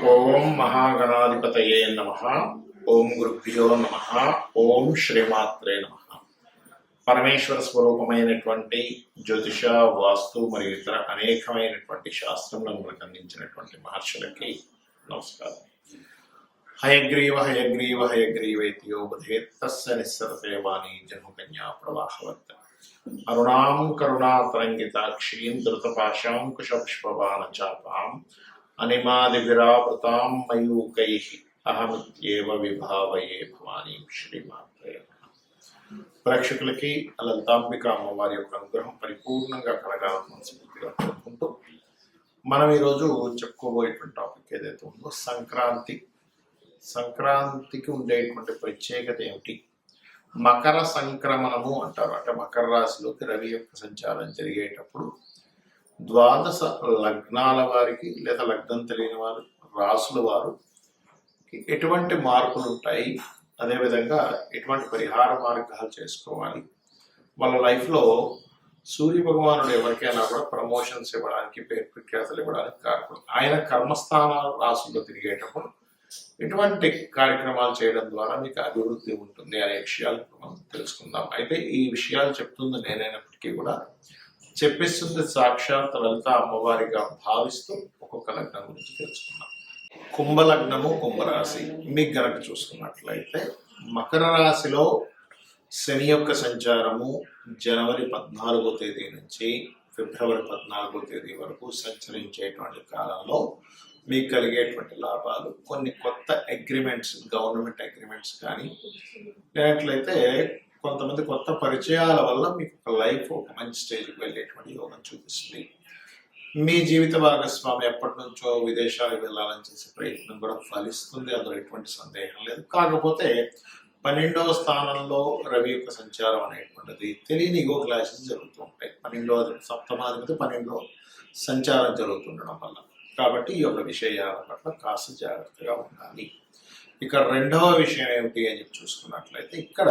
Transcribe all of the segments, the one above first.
ఓం మహాగణాధిపతయే నమః. ఓం గురుభ్యో నమః. ఓం శ్రీమాత్రే నమః. పరమేశ్వర స్వరూపమైనటువంటి జ్యోతిష, వాస్తు మరియు ఇతర అనేకమైనటువంటి శాస్త్రములను మనకు అందించినటువంటి మహర్షులకి నమస్కారం. హయగ్రీవ హయగ్రీవ హయగ్రీవేతియో బధేత్ తస్య నిస్సరతే వాణి జన్మకన్యా ప్రవాహవత్. అరుణాం కరుణాతరంగితాక్షీం ధృతపాశాంకుశపుష్పబాణచాపాం అనిమాదివిరావృతాం మయూకైః అహమిత్యేవ విభావయే భవానీం శ్రీమాత్రే నమః. ప్రేక్షకులకి లలితాంబిక అమ్మవారి యొక్క అనుగ్రహం పరిపూర్ణంగా కలగాలని మనస్ఫూర్తిగా కోరుకుంటూ మనం ఈరోజు చెప్పుకోబోయేటువంటి టాపిక్ ఏదైతే ఉందో సంక్రాంతికి ఉండేటువంటి ప్రత్యేకత ఏమిటి? మకర సంక్రమణము అంటారు. అంటే మకర రాశిలోకి రవి యొక్క సంచారం జరిగేటప్పుడు ద్వాదశ లగ్నాల వారికి లేదా లగ్నం తెలియని వారు, రాసుల వారు ఎటువంటి మార్పులు ఉంటాయి, అదేవిధంగా ఎటువంటి పరిహార మార్గాలు చేసుకోవాలి, వాళ్ళ లైఫ్లో సూర్య భగవానుడు ఎవరికైనా కూడా ప్రమోషన్స్ ఇవ్వడానికి, పేరు ప్రఖ్యాతలు ఇవ్వడానికి కారణం, ఆయన కర్మస్థానాలు రాసుల్లో తిరిగేటప్పుడు ఎటువంటి కార్యక్రమాలు చేయడం ద్వారా మీకు అభివృద్ధి ఉంటుంది అనే విషయాలు మనం తెలుసుకుందాం. అయితే ఈ విషయాలు చెప్తుంది నేనైనప్పటికీ కూడా చెప్పిస్తుంది సాక్షాత్ లలిత అమ్మవారిగా భావిస్తూ ఒక్కొక్క లగ్నం గురించి తెలుసుకున్నాం. కుంభలగ్నము, కుంభరాశి మీకు గనక చూసుకున్నట్లయితే మకర రాశిలో శని యొక్క సంచారము జనవరి 14వ తేదీ నుంచి ఫిబ్రవరి 14వ తేదీ వరకు సంచరించేటువంటి కాలంలో మీకు కలిగేటువంటి లాభాలు, కొన్ని కొత్త అగ్రిమెంట్స్, గవర్నమెంట్ అగ్రిమెంట్స్ కానీ లేనట్లయితే కొంతమంది కొత్త పరిచయాల వల్ల మీకు ఒక లైఫ్ ఒక మంచి స్టేజ్కి వెళ్ళేటువంటి యోగం చూపిస్తుంది. మీ జీవిత భాగస్వామి ఎప్పటి నుంచో విదేశాలకు వెళ్ళాలని చేసే ప్రయత్నం కూడా ఫలిస్తుంది, అందులో ఎటువంటి సందేహం లేదు. కాకపోతే 12వ స్థానంలో రవి యొక్క సంచారం అనేటువంటిది తెలియని ఈగో క్లాషెస్ జరుగుతూ ఉంటాయి. 12వ సప్తమాధిపతి 12వ సంచారం జరుగుతుండడం వల్ల. కాబట్టి ఈ యొక్క విషయాల పట్ల కాస్త జాగ్రత్తగా ఉండాలి. ఇక రెండవ విషయం ఏమిటి అని చెప్పి చూసుకున్నట్లయితే ఇక్కడ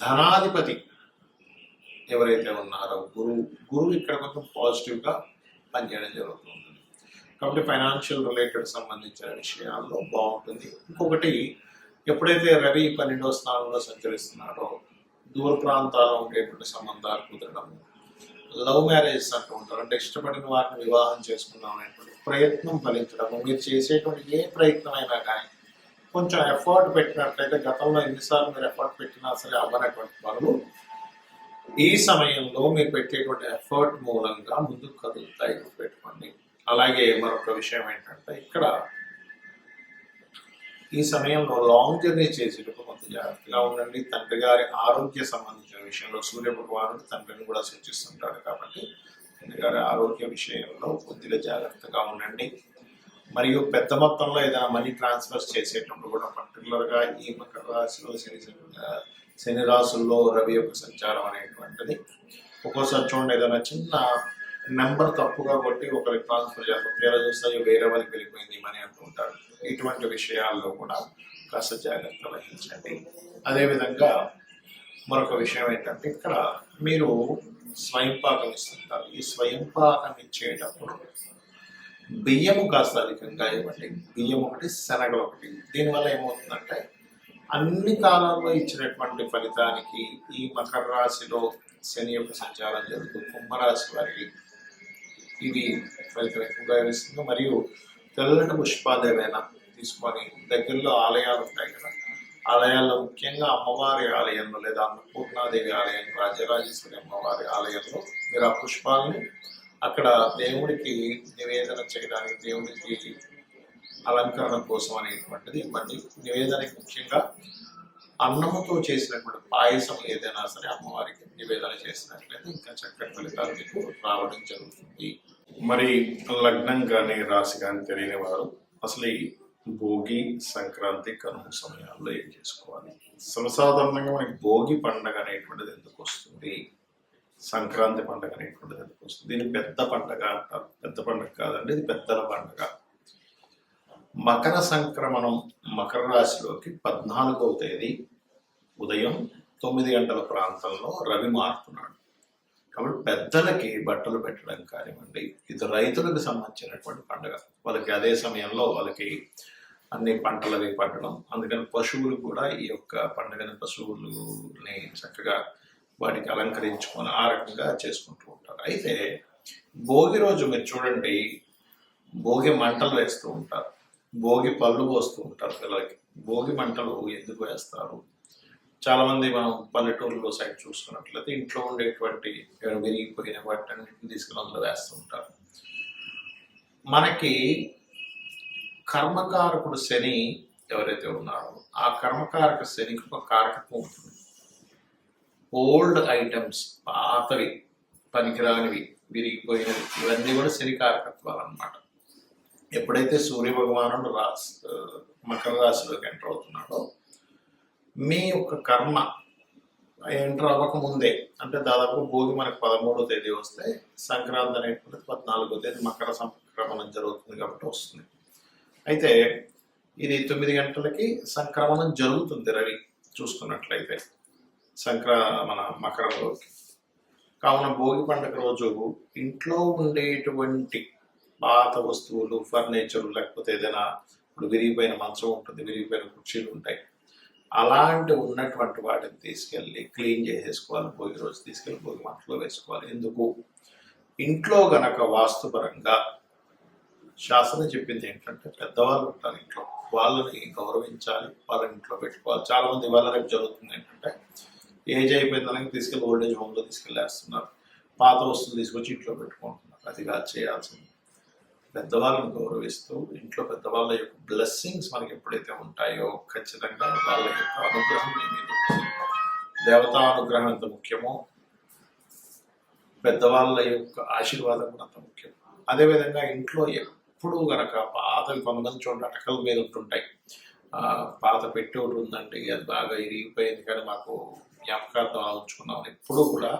ధనాధిపతి ఎవరైతే ఉన్నారో గురువు ఇక్కడ కొంచెం పాజిటివ్గా పనిచేయడం జరుగుతుంది. కాబట్టి ఫైనాన్షియల్ రిలేటెడ్ సంబంధించిన విషయాల్లో బాగుంటుంది. ఇంకొకటి, ఎప్పుడైతే రవి 12వ స్థానంలో సంచరిస్తున్నారో దూర ప్రాంతాల్లో ఉండేటువంటి సంబంధాలు కుదరడము, లవ్ మ్యారేజెస్ అంటూ ఉంటారు. అంటే ఇష్టపడిన వారిని వివాహం చేసుకుందాం అనేటువంటి ప్రయత్నం ఫలించడము, మీరు చేసేటువంటి ఏ ప్రయత్నం అయినా కానీ కొంచెం ఎఫర్ట్ పెట్టినట్లయితే, గతంలో ఎన్నిసార్లు మీరు ఎఫర్ట్ పెట్టినా సరే అవ్వనటువంటి పనులు ఈ సమయంలో మీరు పెట్టేటువంటి ఎఫర్ట్ మూలంగా ముందుకు కదులుతాయి, పెట్టుకోండి. అలాగే మరొక విషయం ఏంటంటే ఇక్కడ ఈ సమయంలో లాంగ్ జర్నీ చేసేటప్పుడు కొంత జాగ్రత్తగా ఉండండి. తండ్రి గారి ఆరోగ్య సంబంధించిన విషయంలో సూర్య భగవానుడు తండ్రిని కూడా సూచిస్తుంటాడు. కాబట్టి తండ్రి గారి ఆరోగ్య విషయంలో కొద్దిగా జాగ్రత్తగా ఉండండి. మరియు పెద్ద మొత్తంలో ఏదైనా మనీ ట్రాన్స్ఫర్స్ చేసేటప్పుడు కూడా పర్టికులర్గా ఈ మకర రాశిలో శని రాశుల్లో రవి యొక్క సంచారం అనేటువంటిది ఒక్కోసారి చూడండి, ఏదైనా చిన్న నెంబర్ తప్పుగా కొట్టి ఒకరికి ట్రాన్స్ఫర్ చేస్తారు, పేరు చూస్తే వేరే వాళ్ళకి వెళ్ళిపోయింది మనీ అంటుంటారు. ఇటువంటి విషయాల్లో కూడా కాస్త జాగ్రత్త వహించండి. అదేవిధంగా మరొక విషయం ఏంటంటే ఇక్కడ మీరు స్వయం పాకం ఇస్తుంటారు. ఈ స్వయం పాకం ఇచ్చేటప్పుడు బియ్యము కాస్త అధికంగా ఇవ్వండి. బియ్యం ఒకటి, శనగలు ఒకటి. దీనివల్ల ఏమవుతుందంటే అన్ని కాలాల్లో ఇచ్చినటువంటి ఫలితానికి ఈ మకర రాశిలో శని యొక్క సంచారం జరుగుతూ కుంభరాశి వారికి ఇది ఫలితం ఎక్కువగా ఇస్తుంది. మరియు తెల్లటి పుష్పాలు ఏవైనా తీసుకొని దగ్గరలో ఆలయాలు ఉంటాయి కదా, ఆలయాల్లో ముఖ్యంగా అమ్మవారి ఆలయంలో లేదా అన్నపూర్ణాదేవి ఆలయం, రాజరాజేశ్వరి అమ్మవారి ఆలయంలో మీరు ఆ పుష్పాలని అక్కడ దేవుడికి నివేదన చేయడానికి, దేవుడికి అలంకరణ కోసం అనేటువంటిది ఇవ్వండి. నివేదనకి ముఖ్యంగా అన్నముతో చేసినటువంటి పాయసం ఏదైనా సరే అమ్మవారికి నివేదన చేసినట్లయితే ఇంకా చక్కటి ఫలితాలు మీకు రావడం జరుగుతుంది. మరి లగ్నం కానీ రాశి కానీ తెలియని వారు అసలు ఈ భోగి, సంక్రాంతి, కనుమ సమయాల్లో ఏం చేసుకోవాలి? సర్వసాధారణంగా మనకి భోగి పండుగ అనేటువంటిది ఎందుకు వస్తుంది, సంక్రాంతి పండుగ అనేటువంటిది ఎందుకు వస్తుంది? దీన్ని పెద్ద పండుగ అంటారు. పెద్ద పండుగ కాదండి, ఇది పెద్దల పండుగ. మకర సంక్రమణం మకర రాశిలోకి 14వ తేదీ ఉదయం 9 గంటల ప్రాంతంలో రవి మారుతున్నాడు. కాబట్టి పెద్దలకి బట్టలు పెట్టడం కానివ్వండి, ఇది రైతులకు సంబంధించినటువంటి పండుగ. వాళ్ళకి అదే సమయంలో వాళ్ళకి అన్ని పంటలు అవి పండడం, అందుకని పశువులు కూడా ఈ యొక్క పండుగని పశువులని చక్కగా వాటికి అలంకరించుకొని ఆ రకంగా చేసుకుంటూ ఉంటారు. అయితే భోగి రోజు మీరు చూడండి, భోగి మంటలు వేస్తూ ఉంటారు, భోగి పళ్ళు పోస్తూ ఉంటారు పిల్లలకి. భోగి మంటలు ఎందుకు వేస్తారు? చాలా మంది మనం పల్లెటూరులో సైడ్ చూసుకున్నట్లయితే ఇంట్లో ఉండేటువంటి విరిగిపోయిన వాటిని తీసుకుని అందులో వేస్తూ ఉంటారు. మనకి కర్మకారకుడు శని ఎవరైతే ఉన్నారో ఆ కర్మకారక శనికి ఒక కారకత్వం ఉంటుంది. ఓల్డ్ ఐటమ్స్, పాతవి, పనికిరానివి, విరిగిపోయినవి, ఇవన్నీ కూడా శని కారకత్వాలు అన్నమాట. ఎప్పుడైతే సూర్య భగవానుడు మకర రాశిలోకి ఎంటర్ అవుతున్నాడో మీ యొక్క కర్మ ఎంటర్ అవ్వకముందే, అంటే దాదాపు భోగి మనకు 13వ తేదీ వస్తే సంక్రాంతి అనేటువంటిది 14వ తేదీ మకర సంక్రమణం జరుగుతుంది కాబట్టి వస్తుంది. అయితే ఇది 9 గంటలకి సంక్రమణం జరుగుతుంది రవి చూసుకున్నట్లయితే మన మకరంలోకి. కావున భోగి పండుగ రోజు ఇంట్లో ఉండేటువంటి పాత వస్తువులు, ఫర్నిచర్, లేకపోతే ఏదైనా ఇప్పుడు విరిగిపోయిన మంచం ఉంటుంది, విరిగిపోయిన కుర్చీలు ఉంటాయి, అలాంటి ఉన్నటువంటి వాటిని తీసుకెళ్ళి క్లీన్ చేసేసుకోవాలి. భోగి రోజు తీసుకెళ్ళి భోగి మంటలో వేసుకోవాలి. ఎందుకు? ఇంట్లో గనక వాస్తుపరంగా శాస్త్రం చెప్పింది ఏంటంటే పెద్దవాళ్ళు ఉంటారు ఇంట్లో, వాళ్ళని గౌరవించాలి, వాళ్ళని ఇంట్లో పెట్టుకోవాలి. చాలా మంది ఇవాళ రేపు జరుగుతుంది ఏంటంటే ఏజ్ అయిపోయిందని తీసుకెళ్ళి ఓల్డేజ్ హోమ్లో తీసుకెళ్ళేస్తున్నారు, పాత వస్తువులు తీసుకొచ్చి ఇంట్లో పెట్టుకుంటున్నారు. అది కాదు చేయాల్సింది. పెద్దవాళ్ళని గౌరవిస్తూ ఇంట్లో పెద్దవాళ్ళ యొక్క బ్లెస్సింగ్స్ మనకి ఎప్పుడైతే ఉంటాయో ఖచ్చితంగా వాళ్ళ యొక్క అనుగ్రహం దేవతా అనుగ్రహం ఎంత ముఖ్యమో పెద్దవాళ్ళ యొక్క ఆశీర్వాదం కూడా అంత ముఖ్యం. అదేవిధంగా ఇంట్లో ఎప్పుడు గనక పాతవి కొంతమంది చూడండి అటకల మీద ఉంటుంటాయి, పాత పెట్టి ఒకటి ఉందండి, అది బాగా ఇరిగిపోయింది కానీ మాకు జ్ఞాపకార్థం ఉంచుకున్నాం. ఎప్పుడూ కూడా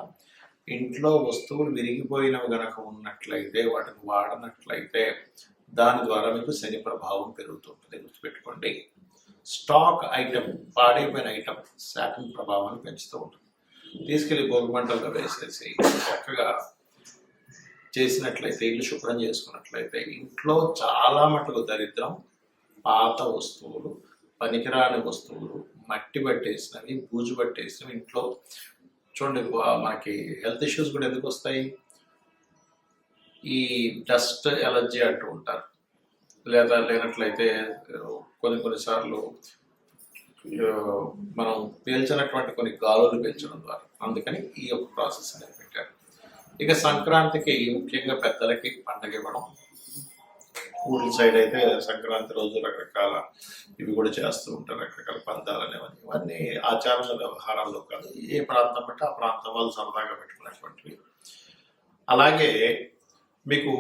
ఇంట్లో వస్తువులు విరిగిపోయినవి గనక ఉన్నట్లయితే, వాటిని వాడనట్లయితే దాని ద్వారా మీకు శని ప్రభావం పెరుగుతుంటుంది. గుర్తుపెట్టుకోండి. స్టాక్ ఐటమ్, పాడైపోయిన ఐటమ్ శాఖం ప్రభావాన్ని పెంచుతూ ఉంటుంది. తీసుకెళ్లి భోగి మంటల్లో వేసేసి చక్కగా చేసినట్లయితే, ఇల్లు శుభ్రం చేసుకున్నట్లయితే ఇంట్లో చాలా మటుకు దరిద్రం, పాత వస్తువులు, పనికిరాని వస్తువులు, మట్టి పట్టేసినవి, బూజు పట్టేసినవి ఇంట్లో చూడండి. మనకి హెల్త్ ఇష్యూస్ కూడా ఎందుకు వస్తాయి? ఈ డస్ట్ ఎలర్జీ అంటూ ఉంటారు, లేదా లేనట్లయితే కొన్నిసార్లు మనం పీల్చినటువంటి కొన్ని గాలులు పీల్చడం ద్వారా. అందుకని ఈ యొక్క ప్రాసెస్ అనేది పెట్టారు. ఇక సంక్రాంతికి ముఖ్యంగా పెద్దలకి పండగ ఇవ్వడం. ఊర్ల సైడ్ అయితే సంక్రాంతి రోజు రకరకాల ఇవి కూడా చేస్తూ ఉంటారు, రకరకాల పందాలు అనేవన్నీ. ఇవన్నీ ఆచారాల వ్యవహారాల్లో కాదు, ఏ ప్రాంతం బట్టి ఆ ప్రాంతం వాళ్ళు సరదాగా పెట్టుకున్నటువంటివి. అలాగే మీకు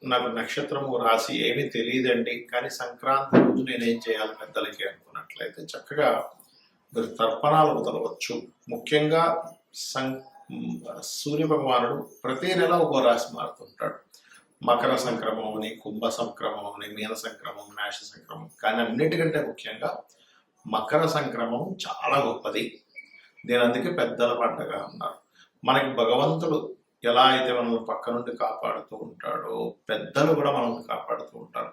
నాకు నక్షత్రము రాశి ఏమీ తెలియదండి, కానీ సంక్రాంతి రోజు నేనేం చేయాలి పెద్దలకి అనుకున్నట్లయితే చక్కగా మీరు తర్పణాలు వదలవచ్చు. ముఖ్యంగా సూర్య భగవానుడు ప్రతి నెల ఒక్కో రాశి మారుతుంటాడు. మకర సంక్రమం అని, కుంభ సంక్రమం అని, మీన సంక్రమం, మేష సంక్రమం. కానీ అన్నిటికంటే ముఖ్యంగా మకర సంక్రమం చాలా గొప్పది. దీని అందుకే పెద్దల పండుగ అన్నారు. మనకి భగవంతుడు ఎలా అయితే మనల్ని పక్క నుండి కాపాడుతూ ఉంటాడో పెద్దలు కూడా మనల్ని కాపాడుతూ ఉంటారు.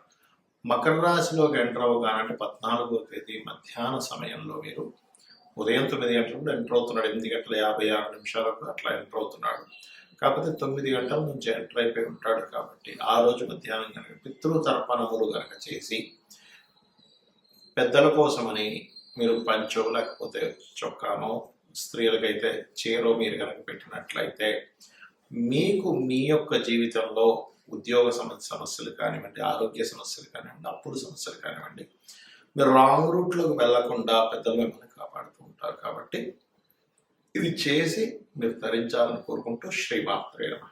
మకర రాశిలోకి ఎంటర్ అవ్వగానంటే 14వ తేదీ మధ్యాహ్న సమయంలో మీరు ఉదయం 9 గంటలకు ఎంటర్ అవుతున్నాడు. 8:56 అట్లా ఎంటర్ అవుతున్నాడు. కాకపోతే 9 గంటల నుంచి ఎంటర్ అయిపోయి ఉంటాడు. కాబట్టి ఆ రోజు మధ్యాహ్నం కనుక పితృతర్పణములు కనుక చేసి పెద్దల కోసమని మీరు పంచో లేకపోతే చొక్కానో, స్త్రీలకైతే చీరో మీరు కనుక పెట్టినట్లయితే మీకు మీ యొక్క జీవితంలో ఉద్యోగ సమస్యలు కానివ్వండి, ఆరోగ్య సమస్యలు కానివ్వండి, అప్పుల సమస్యలు కానివ్వండి, మీరు రాంగ్ రూట్లోకి వెళ్లకుండా పెద్దలు మిమ్మల్ని కాపాడుతూ ఉంటారు. కాబట్టి ఇది చేసి మీరు తరించాలని కోరుకుంటూ శ్రీమాత్రే నమః.